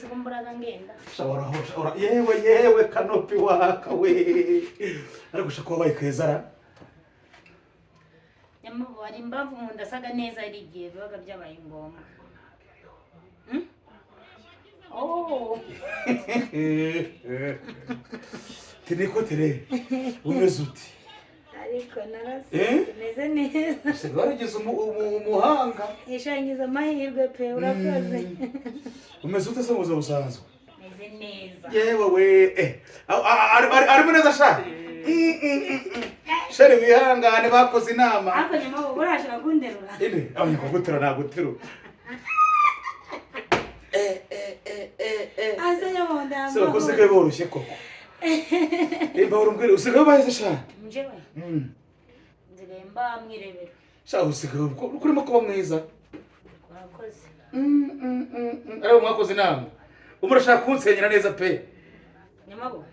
kumburaga ngenda shawara yewe kanopi waka we ariko shako wabaye kezara nyamabo ari imbavu mu ndasaga neza ari igihe bibaga byabaye ngombwa oh Tiniko tere umeze uti ariko narase meze neza sigaragize umuhanga yishangiza amahirwe pe urakoze umeze ute se muzo busanzwe meze neza yewe we ari neza sha shari wihangane bakoze inama ako nyamabo urashaka kunderura ine abanyakugutera naguteru ase nyamabo ndambo se bakoze ke boroshye koko bahora umbwira usigaye baheze sha njewe nzigaye mba mwirebera sha usigaye kurimo kuba mwiza urakoze ariko mwakoze inama umurashaka kunsenyera neza pe nyamabo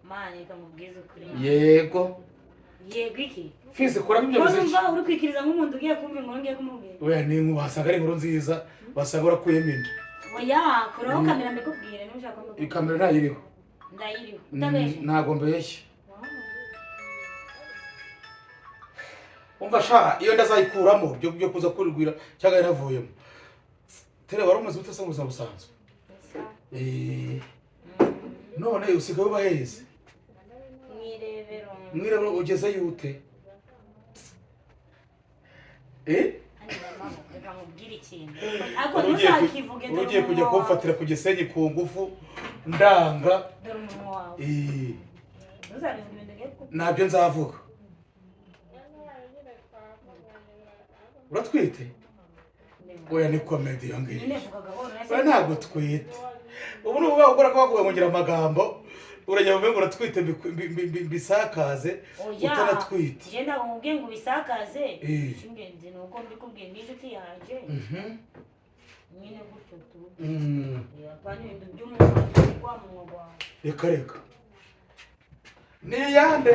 mani kamubwiza ukuri yego iki fize kora ibyo bize urumva uri kwikiriza nk'umuntu ugiye kumva inkuru ngiye kumubwira oya ni wasanga ari inkuru nziza wasanga urakuyemo inda oya kuraho kamera mbikubwire n'ushaka kumubwira ikamera ntayiriho ndayiriho utabeshye ntago mbeshye umva sha iyo ndazayikuramo byo kuza kurigwira cyangwa yaravuyemo tere waramaze utasa mu busanzwe none usigaye ubaheze mwirebero ugeze yute ugiye kujya kumfatira ku gisenyi ku ngufu ndanga nabyo nzavuga uratwite oya ni komedi yangiye oya ntabwo twite ubu nubu bakora ko bakuvuga ngo ngira amagambo urajya mu ngo uratwite bisakaze utanatwite je ndamubwiye ngo bisakaze cy'ingenzi nuko mbikubwiye n'inshuti yaje nyine gutyo tu yapanye ibintu by'umuntu kwa mwagwa reka ni yande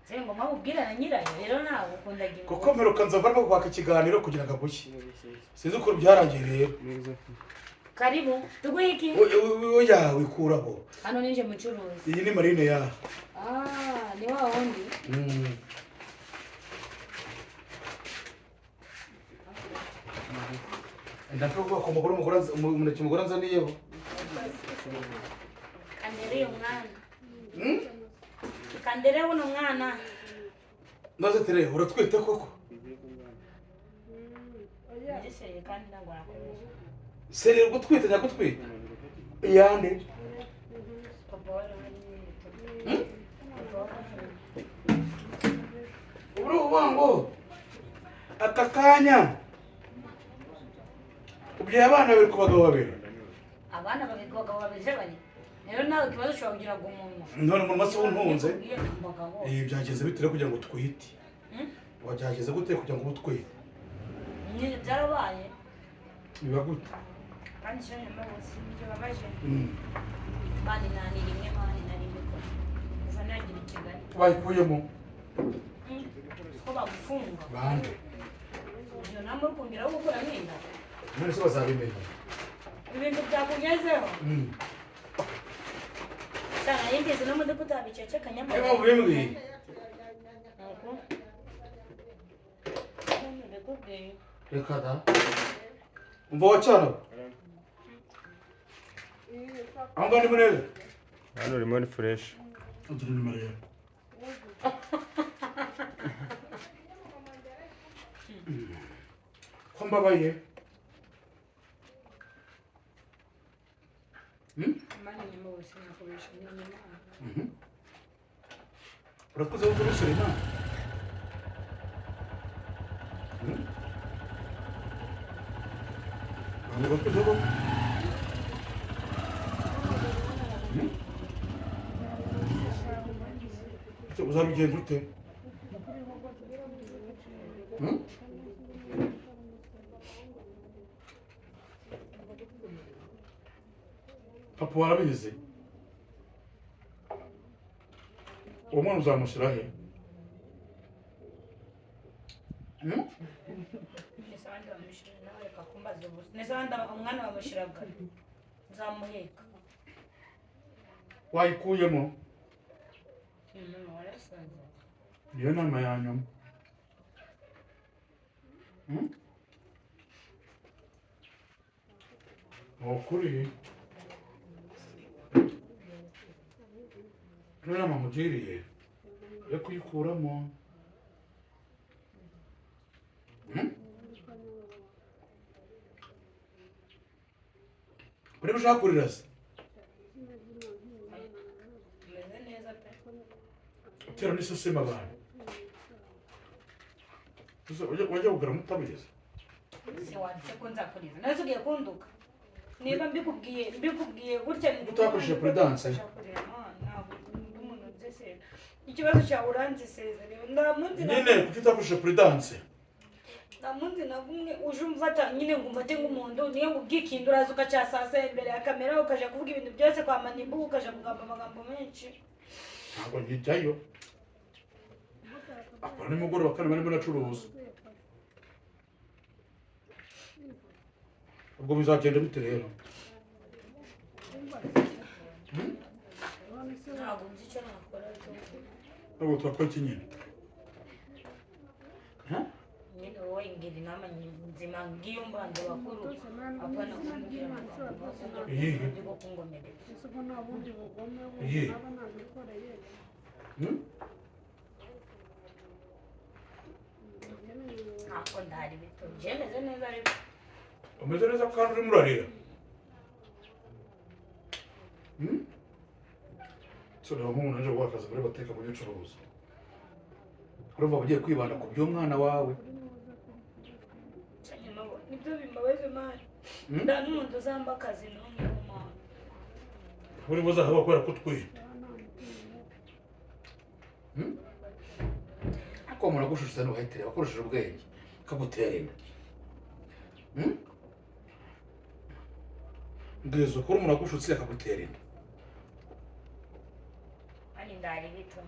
Sengo mabubwira na nyirayo rero nawe ukundagira kuko meruka nzava no kwaka ikiganiro kugira ngo agushye sinzi uko byarangiye rero karibu tuguhe iki oya wikuraho hano ninje mucuruzi iyi ni marine ya ni wa wundi ndavuga ko umugore nzaniyeho kandere umwana kandere uno mwana ndaze tere uratwite koko ndiseye kandi ndangwa seri gutwite nyagutwite yande uru wango akakanya ubye abana bari kubagabo babiri abana babiri kubagabo babiri bari rero nawe kibazo ushobora kugira ngo umuntu none mu maso w'untunze byageze bitire kugira ngo twite wajyageze gute kugira ngo utwite nyine byarabaye biba gute kandi cyo nyuma bose ibyo babaje mani nani rimwe mani nari mbiko kuva nagira ikigali bayikuyemo ko bagufunga bande ibyo namwe kumbira aho gukora mwenda none se bazabimenya ibintu byakunyezeho sana yigeze no muduko tabicece kanyama ema bimwe reka da umva wacana anga ni munene hano rimwe ni fresh ugira ni mariya ko mbabaye mani nyuma bose nakoresha nyuma urakoze gusura imana urakoze ko uzabigenza ute papa warabizi uwo mwana uzamushyira he nawe reka kumbaza ubusa n'izandi umwana bamushiraga nzamuheka wayikuyemo warasaza niyo nama ya nyuma ukuri niyo nama mugiriye yo kuyikuramo uri gushaka kurira se meze neza pe utera n'iseseme abantu wajya kugura mutabigeze se wanditse ko nzakuriza nawe ugiye kunduka niba mbikubwiye gutya utakoresheje prudence ntabwo umuntu nzesera ikibazo cyawe uranzisezerera nyine kuki utakoresheje prudence nta munsi na gumwe uje umfata nyine ngo umfate nk'umuntu niyo ngo ubwikindu uraza ukacyasasa imbere ya kamera ukaja kuvuga ibintu byose kwa manimbu ukaja kugamba amagambo menshi ntabwo njyayo akora nimugoroba kandi barimo nacuruza ubwo bizagenda bite rero ntabwo nzi icyo nakora ntabwo turakora iki nyine nyine wowe ngira inama nzima ngiyo mbanje bakuru apana kumbwira amagambo ndiko kungomerera ntabwo ndahari bito byemeze neza ariko umeze neza kandi urimo urarira reba nk'umuntu aje guha akazi muri botike mu by'ubucuruzi urumva ugiye kwibanda ku by'umwana wawe nibyo bimbabaje mani nda n'umuntu uzamba akazi n'umwe w'umwana uri buzahaba kubera ko utwite ariko umuntu agushutse ntuhahitire akoresheje ubwenge akagutera inda mbwiza ukuri umuntu agushutse akagutera inda ani ndari bito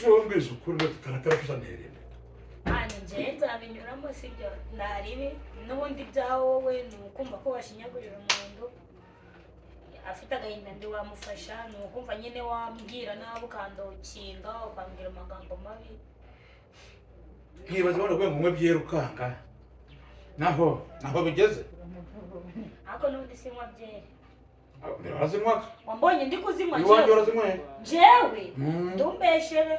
niba mbwiza ukuri karakara kuzantera inda ani njyewe nzabinyuramo sibyo ndaribi n'ubundi bya wowe ni ukumva ko washinyagurira umuntu afite agahinda ndi wamufasha ni ukumva nyine wambwira nawe ukandokinga ukambwira amagambo mabi nkibaza ubona ngo byerukanga naho bigeze ariko n'ubundi sinywa byeri urazinywa wambonye ndi kuzinywa iwanjye urazinyweye jewe ndumbeshere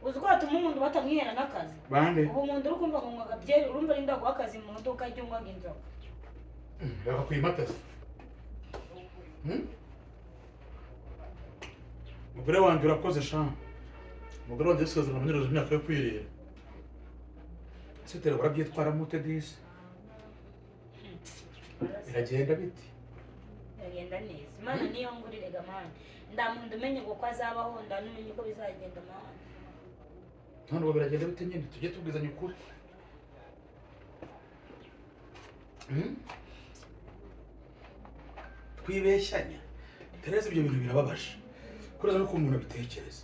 uzi ko watuma umuntu batamwihera n'akazi bande ubu umuntu uri kumva ngo nywaga byeri urumva ari ndaguha akazi mu modoka ijya unywaga inzoga reka kuyimataza umugore wanjye urakoze sha umugore wanjye yasezerana amunyereza imyaka yo kwirira ese tere urabyitwara mute disi biragenda biti biragenda neza imana niyo ngurire gamani ndamuntu umenye ngo ko azabaho ndanumenye uko bizagenda mani none ubu biragenda bite nyine tujye tubwizanya ukuri twibeshyanya Tereza ibyo bintu birababaje kureza nuko umuntu abitekereza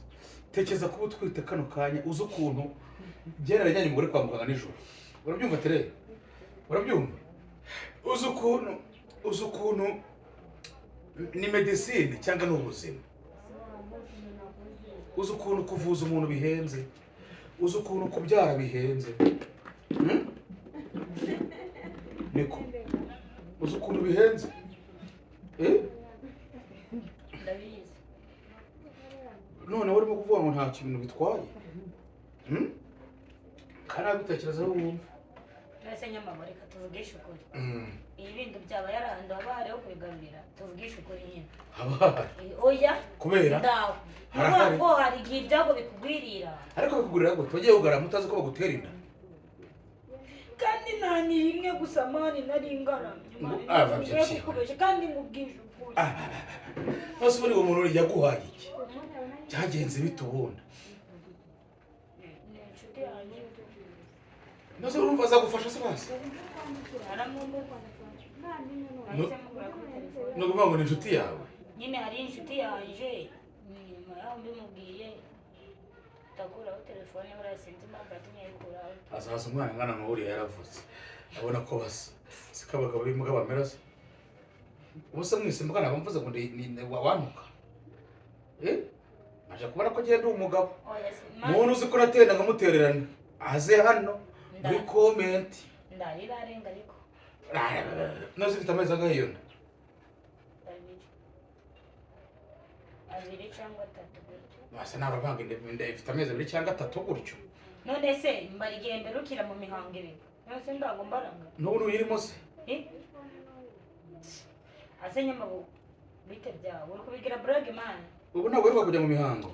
tekereza kuba utwite kano kanya uzi ukuntu byera yajyanye umugore kwa muganga nijoro urabyumva Tereza urabyumva uzi ukuntu ni medicine cyangwa ni ubuzima uzi ukuntu kuvuza umuntu bihenze uzi ukuntu kubyara bihenze niko uzi ukuntu bihenze ndabizi none urimo kuvuga ngo nta kintu bitwaye kandi abitekerezaho wumva mbese nyamama reka tuvugishe ukuri iyi bintu byaba yarahandi haba hariho kubigarurira tuvugishe ukuri nyine habahari oya kubera ndawe nuvuga ngo hari igihe ibyago bikugwirira ariko bikugurira gute wagiye kugarara mutazi ko bagutera inda kandi nta ni rimwe gusa mani nari ngaramye mani kubesha kandi ngubwije ukuri nose ubundi uwo muntu yaguhaye iki byagenze bite ubundi ni inshuti yanjye nose urumva azagufasha se basi ni ukuvuga ngo ni inshuti yawe nyine hari inshuti yanjye nyuma yaho mbimubwiye ndakuraho telefone buriya sinzi impamvu yatumye ayikuraho azaza umwana angana n'uriya yaravutse abona ko basa sikabagabo b'imbwa bamera se ubuse mwese mbwa nabamvuze ngo ni wanuka aje kubona ko agenda umugabo muntu uzi ko natenda nkamutererana aze hano muri comment ndarirenga ariko nazo ifite amezi agahiyo abiri cyangwa atatu basa narabanga inda ifite amezi abiri cyangwa atatu gutyo none se mbari igihe mberukira mu mihango ibiri nose ndago mbaranga n'ubu uyirimo se ase nyamabu bite byawe uri kubigira brag man ubu ntabwo uri kujya mu mihango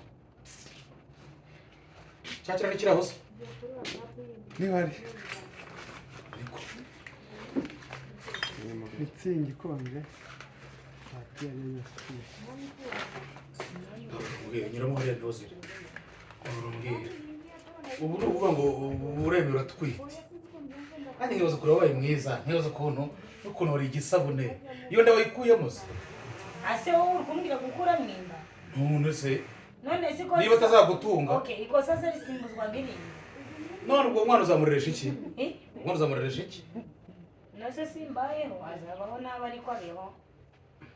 cyakira n'ikiraho se niwari mitsingi ikonje ati ari yose nyiramo hariya doze ubu ni ukuvuga ngo uremera atwite kandi nkibaza kure wabaye mwiza nkibaza ukuntu wari igisabune iyo nda wayikuyemo se ase wowe uri kumbwira gukura mwinda none se ko niba atazagutunga okay ikosa se risimbuzwa ngibindi none ubwo umwana uzamureresha iki umwana uzamureresha iki nose simbayeho azabaho n'aba ariko abeho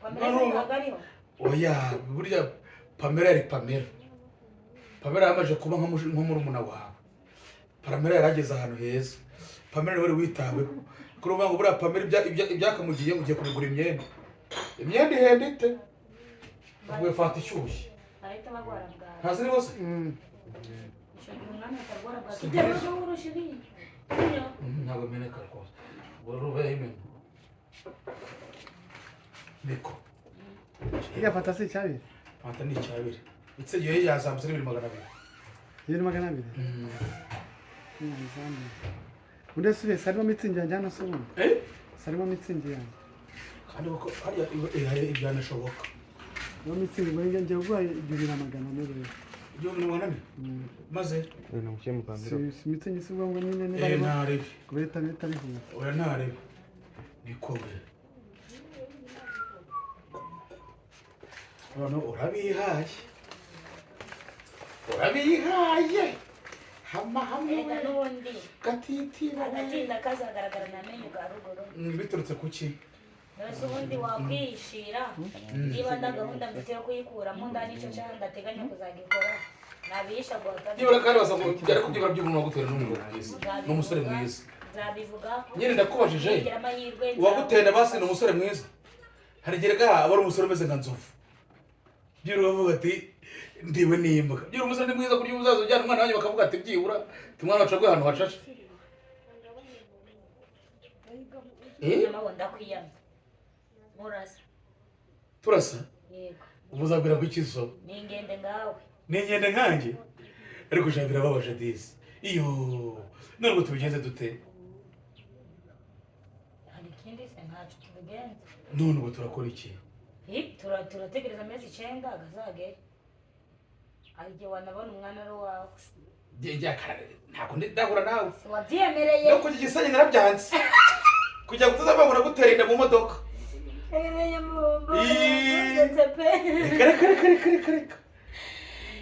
Pamela ariho oya burya Pamela yari Pamela yamaje kuba nko murumuna wawe Pamela yarageze ahantu heza Pamela wari witaweho kuri uvuga ngo buriya Pamela ibyakamugiye ugiye kubigura imyenda ihenda ite uvuye fanta ishyushye ariko bagwara bwa ntazi ni bose umwana atagwara bwa kigero urushiri ntabwo meneka rwose urubeye imena niko iya fanta si cyabiri fanta ni cyabiri itse gihe yazamutse n'ibiri 200 200 undi sure sarimo mitsingi yanjye hano somo sarimo mitsingi yanjye kandi bako hariya ibyanashoboka no mitsingi ngo njye ugwa 200 rero ibyo ni mwana maze no mucyemu kambira si mitsingi si ngo nyine ne ntarebe kubeta bihu oya ntarebe nikowe none urabihaye hama n'ubundi gatiti agatinda kazagaragara namenye bwa ruguru biturutse kuki nose ubundi wakwishira niba ndagahunda mfite yo kuyikuramo nicyo cyangwa ndateganya kuzagikora nabisha guhata nibura kandi basa ngo byari kubyibura by'umuntu wagutera n'umuntu mwiza n'umusore mwiza nzabivuga nyine ndakubajije uwagutera basi ni umusore mwiza harigeraga aba ari umusore umeze nka Nzovu byiro bavuga ati ndiwe nimbwa byiro umusore mwiza kuri umuzazo ujyana umwana wanyu bakavuga ati byibura tumwana wacu ahantu hashashe nabo ndakwiyama murasa turasa yego ubuzabwira ko ikizo ningende ngawe ningende nkanjye ariko shabira babaje disi iyo none ngo tubigenze dute hari ikindi se ntacu tubigenze none ngo turakora iki turategereza amezi 9 agazagere arije wanabona umwana ro wawe ntabwo ndahura nawe wabyemereye no kujya igisanye narabyanze kujya kutuzabangura gutera inda mu modoka Kare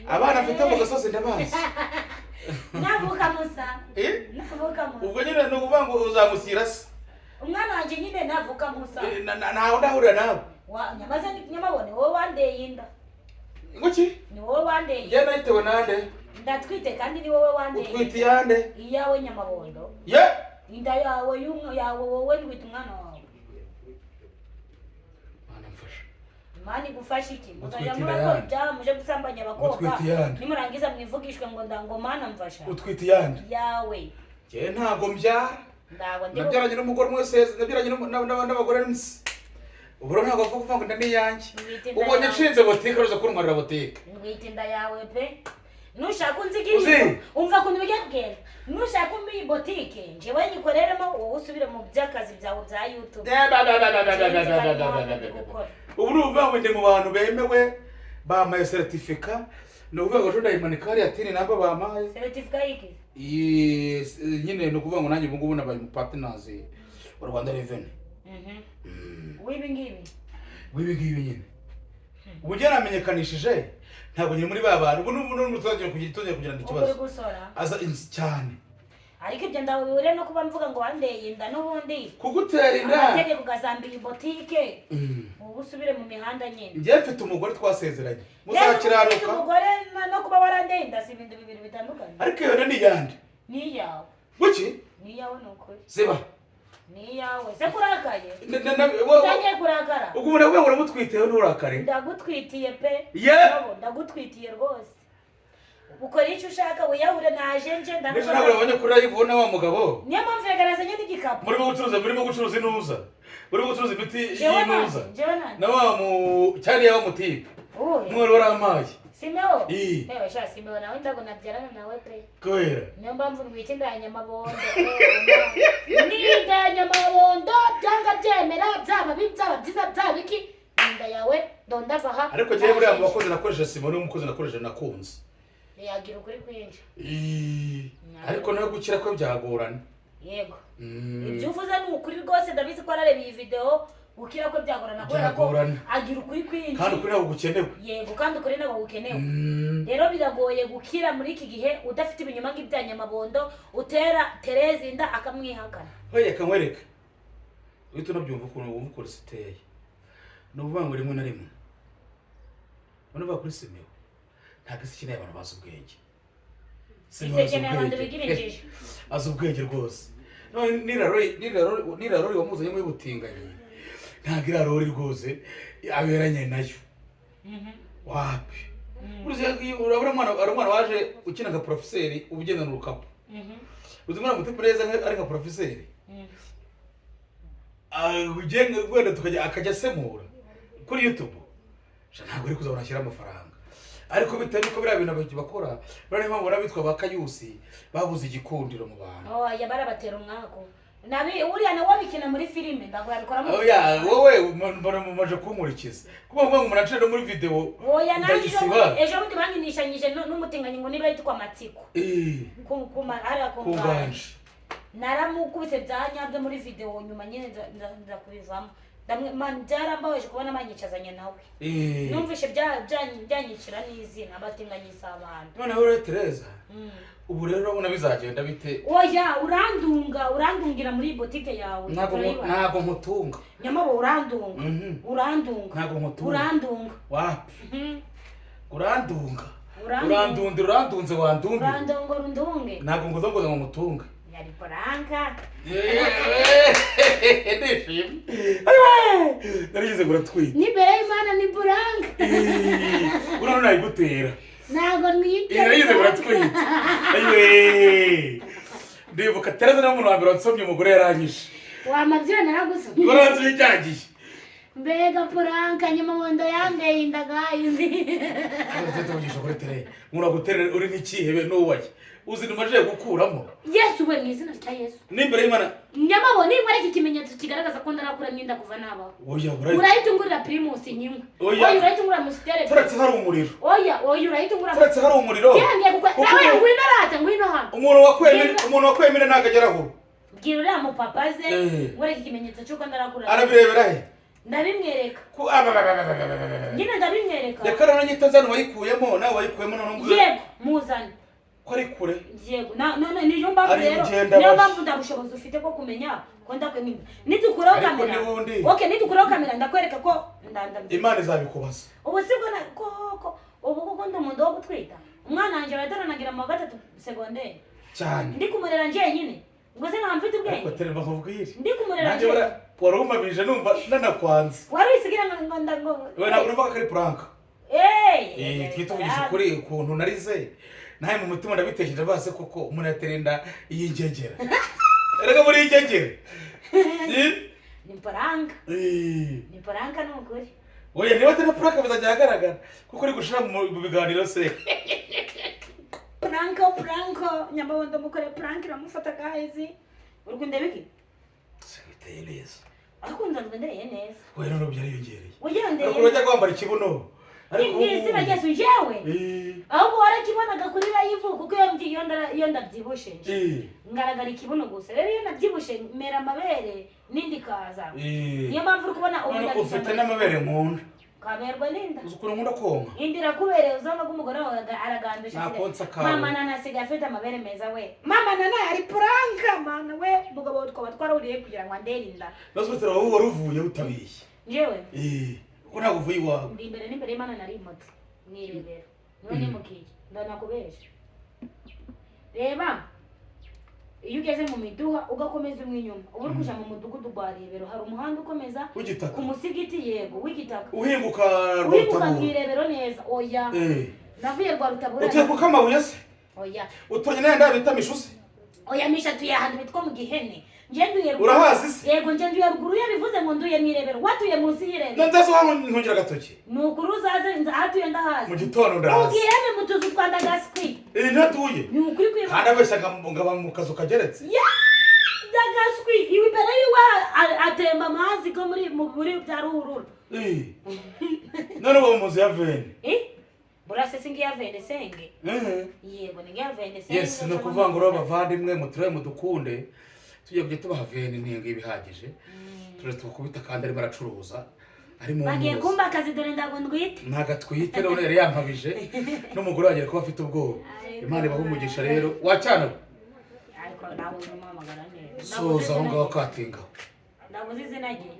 abana afite mu gasozi ndabazi navuka musa ubwo nyine ni ukuvuga ngo uzamusira se umwana wanjye nyine navuka musa ntawe ndahurira nawe nyamaze nyamabone wowe wandeye inda nguki ni wowe wandeye njye nayitewe nande ndatwite kandi ni wowe wandeye utwite yande iyawe nyamabondo inda yawe wowe ndwita umwana wawe mani gufasha iki muzajya ibyaha muje gusambanya abakobwa nimurangiza mwivugishwe ngo ndango mana mfasha utwite yande yawe njye ntago mbyara nabyaranye n'umugore mwese nabyaranye n'abagore nsi uburo ntabwo avuga kuvuga ngo inda ni iyanjye ubonye nshinze botike uruza kuntwarira botike ngwita inda yawe pe nushaka unzigirire umva kuntu bijya kugenda nushaka umbi botike njyewe nyikoreremo wowe usubire mu by'akazi byawe bya YouTube ubu uvuga ngo ndi mu bantu bemewe bamaye certificat no uvuga ngo junda imanika hari atini namba bamaye certificat yiki nyine no kuvuga ngo nanjye ubu ngubu nabaye mu partners wa Rwanda Revenue wibi ngibi nyine ubu jya namenyekanishije ntabwo nyine muri ba bantu ubu n'umuturage kugira itonde kugira ngo ikibazo aza cyane ariko ibyo ndabure no kuba mvuga ngo wandeye inda n'ubundi kugutera inda amategeko ugazambira ibotike ubu usubire mu mihanda nyine njye mfite umugore twasezeranye muzakiranuka umugore no kuba warandeye inda si ibintu bibiri bitandukanye ariko iyo ni yande ni iyawe buki ni iyawe ni ukuri ziba ni iyawe se kurakaye utangiye kurakara ubwo umuntu avuga ngo uramutwiteho nturakare ndagutwitiye pe ndagutwitiye rwose ukora icyo ushaka wiyahure naje nje ndabona ntabwo urabonye kuri live ubona wa mugabo niyo mpamvu yagaragaza nyine igikapu murimo gucuruza inuza murimo gucuruza imiti y'inuza na wa cyari yawe mutipe mwari warampaye Simeo ewe sha Simeo nawe ndago nabyarana nawe pe kwera niyo mpamvu ngwite ndanyamabondo ni ndanyamabondo byanga byemera byaba byiza byabiki inda yawe ndondava ha ariko giye buriya mu bakozi nakoresha Simeo ni umukozi nakoresha nakunze yagira ukuri kwinshi ariko nawe gukira ko byagorana yego ibyo uvuze ni ukuri rwose ndabizi ko arareba iyi video gukira ko byagorana kubera ko agira ukuri kwinshi kandi ukuri ntabwo gukenewe yego kandi ukuri ntabwo gukenewe rero biragoye gukira muri iki gihe udafite ibinyoma nk'ibyanyamabondo utera Tereza inda akamwihakana hoye kamwereka uhita unabyumva ukuntu wumva ukora siteye ni ukuvuga ngo rimwe na rimwe urumva kuri Simeo ntabwo isi ikeneye abantu bazi ubwenge azi ubwenge rwose nirarori wamuzanye muri butinganyi ntabwo irarori rwose aberanye nayo wapi urabona umwana waje ukina nka porofeseri ubugendana urukapu uzi umwana muto Tereza ari nka porofeseri wenda akajya asemura kuri YouTube ntabwo ari kuzabona ashyira amafaranga ariko bitewe nuko biriya bintu bakora bari mpamvu bitwa bakayusi babuze igikundiro mu bantu barabatera umwako nabi uriya nawe wabikina muri filime ndagura bikora mu wowe mumaje kunkurikiza kuba ngo umuntu acira muri video ejo bundi banginishanyije n'umutinganyi ngo niba yitwa Matsiko kuganje naramukubise byanyabwe muri video nyuma nyine nza kubivamo byarambabaje kubona banyicazanye nawe numvishe byanyicira n'izina batinganyisa abantu noneho rero Tereza ubu rero urabona bizagenda bite oya urandungira muri botike yawe ntabwo nkutunga nyamabo urandunga ntabwo nkutunga urandunga wapi urandundira urandunze wandundira urandunga ntabwo nguzongoza ngo mutunga yari poranka ndishimye narigize ngo uratwite ni mbere y'Imana ni poranka urabona nayigutera ntabwo niyitera narigize ngo uratwite ndibuka Tereza n'umuntu wa mbere wansomye umugore yaranyishe wamabyira naragusomye waranzuye cyagiye mbega poranka nyamabondo yandeye indaga izi tuvugisha kuri Tereza muraguterera uri nk'ikihebe n'uwaye uzi nimaje gukuramo Yesu we mwizina rya Yesu nimbere y'Imana nyamabo nimba iki kimenyetso kigaragaza ko ndarakura n'inda kuva naba urayitungurira primus nyimwe urayitungurira mustere turetse hari umuriro urayitungurira turetse hari umuriro yangiye kuko nawe ngwino rata ngwino hano umuntu wakwemera nagageraho gira uriya mu papa ze ngore iki kimenyetso cyuko ndarakura arabirebera he ndabimwereka nyine ndabimwereka reka rero nyitazana wayikuyemo nawe wayikuyemo none ngo yego muzane ko ari kure yego none niyo mpamvu rero niyo mpamvu ndabushobozi ufite ko kumenya ko ndakwemera nidukuraho kamera nidukuraho kamera ndakwereka ko Imana izabikubaza ubu sibwo koko ubu kuko ndi umuntu wo gutwita umwana wanjye wadaranagira mu 3 segonderi cyane ndi kumurera njye nyine ngo se nta mfite ubwenge ariko tereba nkubwire ndi kumurera njye warumabije numva nanakwanze wari wisigira ngo ndago we ntabwo numva ko ari prank twituvugisha kuri ukuntu narize naye mu mutima ndabitekereje base koko umuntu yaterenda iyingegera erega muri iyingegera ni prank n'ukuri oya niba atari prank bizajya ahagaragara kuko uri gushira mu biganiro se prank nyamabondo mukore prank iramufata guys urugunda biki biteye neza akunda ndendeye neza oya none byariyongereye oya ndeye ariko urajya kwambara ikibuno ariko ni sibagezo jewe ahubwo warakibonaga kuri live kuko iyo ndabyibushe ngaragara ikibuno gusa rero iyo nabyibushe mera amabere nindi kaza niyo mpamvu uri kubona ufite n'amabere nkunda kaberwa n'inda uzi ukuntu nkunda konka Inda irakubereye uzanga ko umugore wawe aragandusha nakonsa kawe mama nana asigaye afite amabere meza we mama nana yari puranka mana we umugabo twaba twarahuriye kugira ngo andere inda nasubitira wowe wari uvuye utabishye njyewe ko ntabwo uvuye iwawe ndi imbere n'imbere y'Imana nari moto nirebera none mukiye ndanakubesha reba iyo ugeze mu miduha ugakomeza umwe inyuma ubu uri kuja mu mudugudu gwa Rebero hari umuhanda ukomeza ku musigiti yego w'igitaka uhinguka Rebero neza oya navuye rwa Rutabura utuye ku Kamabuye se oya utonye nenda bita Mishusi oya mishatu ya hantu bitwa mu Gihene nje nduye ruguru urahazi se yego nje nduye ruguru yabivuze ngo nduye Rebero watuye munsi y'Irebero nandazo hano ntungira gatoki nukuru uzaze hatuye ndahazi mu gitondo ndahazi ubwireme mutuzu Rwanda gaswi ntatuye nukuri kwiba kandi abeshaga ngaba mu kazu kageretse gaswi iwe imbere yiwe atemba amazi ko muri bya ruhurura none uwo muzi ya vene burase singi ya vene senge yego ni ya vene senge yes no kuvangura abavandimwe muturaye mudukunde tugiye kujya tubaha vene ninga ibihagije turetse tukubita kandi ari baracuruza ari mu bagiye kumba akazi dore ndago ndwite ntagatwite none yari yampabije n'umugore wagiye kuba afite ubwoba Imana ibaha umugisha rero wacyana ariko nawe umamagara neza soza aho ngaho katinga ndabuze izina rye